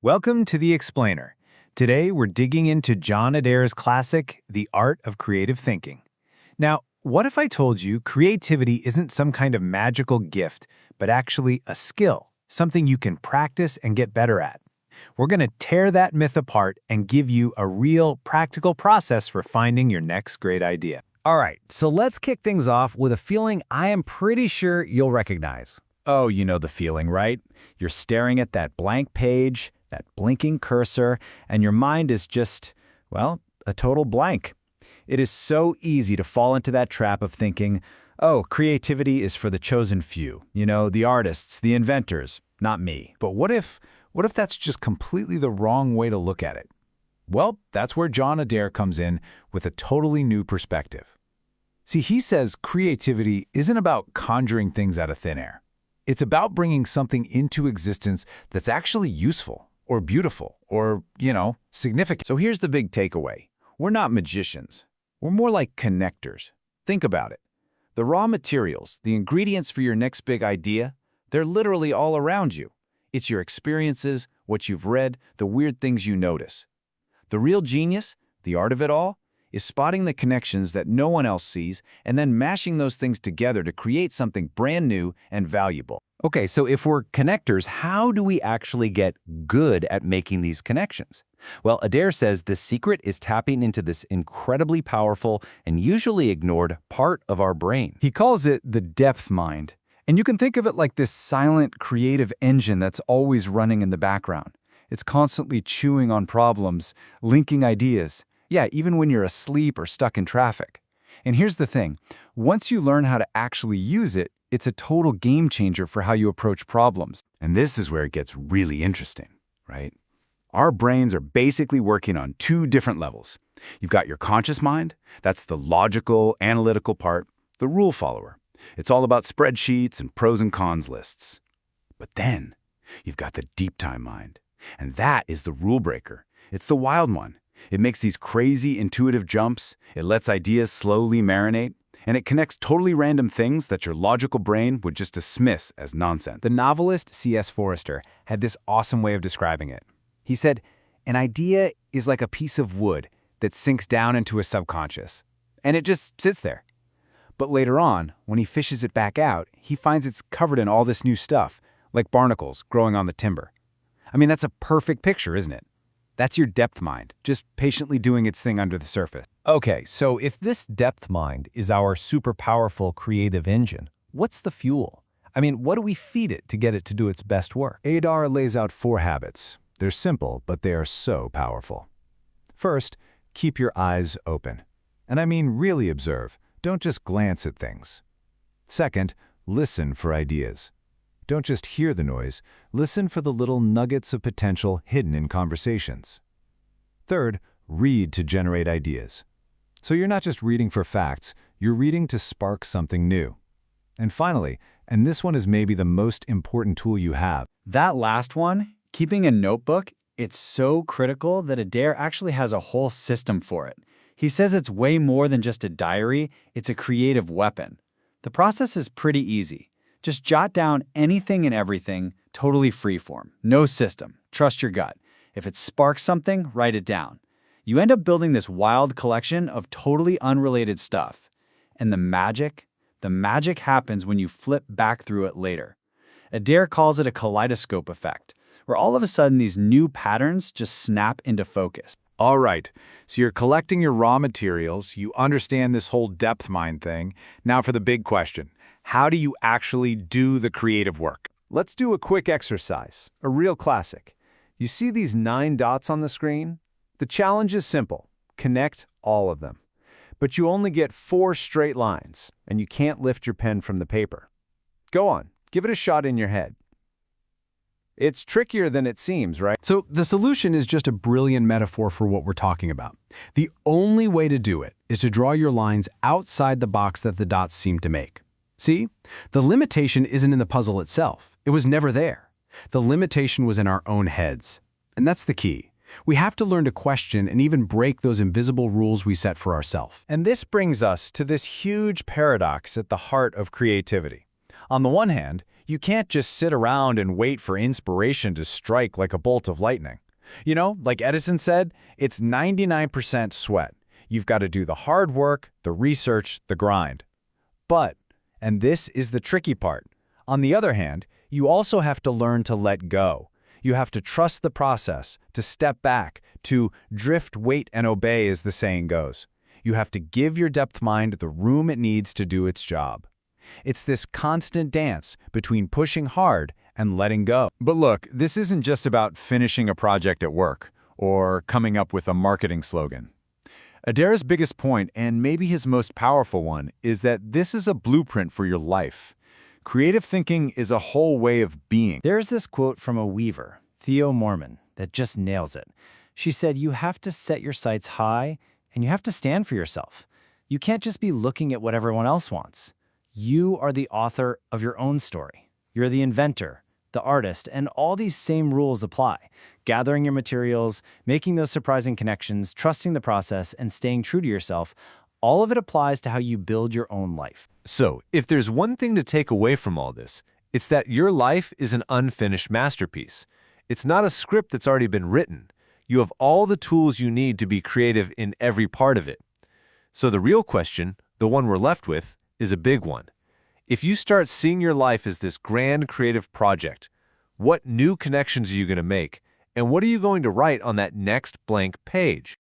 Welcome to The Explainer. Today we're digging into John Adair's classic, The Art of Creative Thinking. Now, what if I told you creativity isn't some kind of magical gift, but actually a skill, something you can practice and get better at? We're going to tear that myth apart and give you a real, practical process for finding your next great idea. All right, so let's kick things off with a feeling I am pretty sure you'll recognize. Oh, you know the feeling, right? You're staring at that blank page, that blinking cursor, and your mind is just, well, a total blank. It is so easy to fall into that trap of thinking, oh, creativity is for the chosen few, the artists, the inventors, not me. But what if that's just completely the wrong way to look at it? Well, that's where John Adair comes in with a totally new perspective. See, he says creativity isn't about conjuring things out of thin air. It's about bringing something into existence that's actually useful or beautiful or, significant. So here's the big takeaway. We're not magicians. We're more like connectors. Think about it. The raw materials, the ingredients for your next big idea, they're literally all around you. It's your experiences, what you've read, the weird things you notice. The real genius, the art of it all, is spotting the connections that no one else sees and then mashing those things together to create something brand new and valuable. Okay, so if we're connectors, how do we actually get good at making these connections? Well, Adair says the secret is tapping into this incredibly powerful and usually ignored part of our brain. He calls it the depth mind. And you can think of it like this silent, creative engine that's always running in the background. It's constantly chewing on problems, linking ideas. Yeah, even when you're asleep or stuck in traffic. And here's the thing. Once you learn how to actually use it, it's a total game changer for how you approach problems. And this is where it gets really interesting, right? Our brains are basically working on two different levels. You've got your conscious mind, that's the logical, analytical part, the rule follower. It's all about spreadsheets and pros and cons lists. But then, you've got the deep time mind. And that is the rule breaker. It's the wild one. It makes these crazy intuitive jumps, it lets ideas slowly marinate, and it connects totally random things that your logical brain would just dismiss as nonsense. The novelist C.S. Forester had this awesome way of describing it. He said, an idea is like a piece of wood that sinks down into his subconscious, and it just sits there. But later on, when he fishes it back out, he finds it's covered in all this new stuff, like barnacles growing on the timber. I mean, that's a perfect picture, isn't it? That's your depth mind, just patiently doing its thing under the surface. Okay, so if this depth mind is our super powerful creative engine, what's the fuel? I mean, what do we feed it to get it to do its best work? Adair lays out 4 habits. They're simple, but they are so powerful. First, keep your eyes open. And I mean really observe. Don't just glance at things. Second, listen for ideas. Don't just hear the noise, listen for the little nuggets of potential hidden in conversations. Third, read to generate ideas. So you're not just reading for facts, you're reading to spark something new. And finally, and this one is maybe the most important tool you have. That last one, keeping a notebook, it's so critical that Adair actually has a whole system for it. He says it's way more than just a diary, it's a creative weapon. The process is pretty easy. Just jot down anything and everything, totally freeform. No system. Trust your gut. If it sparks something, write it down. You end up building this wild collection of totally unrelated stuff. And the magic happens when you flip back through it later. Adair calls it a kaleidoscope effect, where all of a sudden these new patterns just snap into focus. All right, so you're collecting your raw materials, you understand this whole depth mind thing. Now for the big question. How do you actually do the creative work? Let's do a quick exercise, a real classic. You see these 9 dots on the screen? The challenge is simple. Connect all of them. But you only get 4 straight lines, and you can't lift your pen from the paper. Go on, give it a shot in your head. It's trickier than it seems, right? So the solution is just a brilliant metaphor for what we're talking about. The only way to do it is to draw your lines outside the box that the dots seem to make. See? The limitation isn't in the puzzle itself. It was never there. The limitation was in our own heads. And that's the key. We have to learn to question and even break those invisible rules we set for ourselves. And this brings us to this huge paradox at the heart of creativity. On the one hand, You can't just sit around and wait for inspiration to strike like a bolt of lightning. You know, like Edison said, it's 99% sweat. You've got to do the hard work, the research, the grind. But, and this is the tricky part, on the other hand, you also have to learn to let go. You have to trust the process, to step back, to drift, wait, and obey, as the saying goes. You have to give your depth mind the room it needs to do its job. It's this constant dance between pushing hard and letting go. But look, this isn't just about finishing a project at work or coming up with a marketing slogan. Adair's biggest point, and maybe his most powerful one, is that this is a blueprint for your life. Creative thinking is a whole way of being. There's this quote from a weaver, Theo Mormon, that just nails it. She said, "You have to set your sights high, and you have to stand for yourself. You can't just be looking at what everyone else wants. You are the author of your own story. You're the inventor, the artist, and all these same rules apply. Gathering your materials, making those surprising connections, trusting the process, and staying true to yourself, all of it applies to how you build your own life." So, if there's one thing to take away from all this, it's that your life is an unfinished masterpiece. It's not a script that's already been written. You have all the tools you need to be creative in every part of it. So the real question, the one we're left with, is a big one. If you start seeing your life as this grand creative project, what new connections are you going to make? And what are you going to write on that next blank page?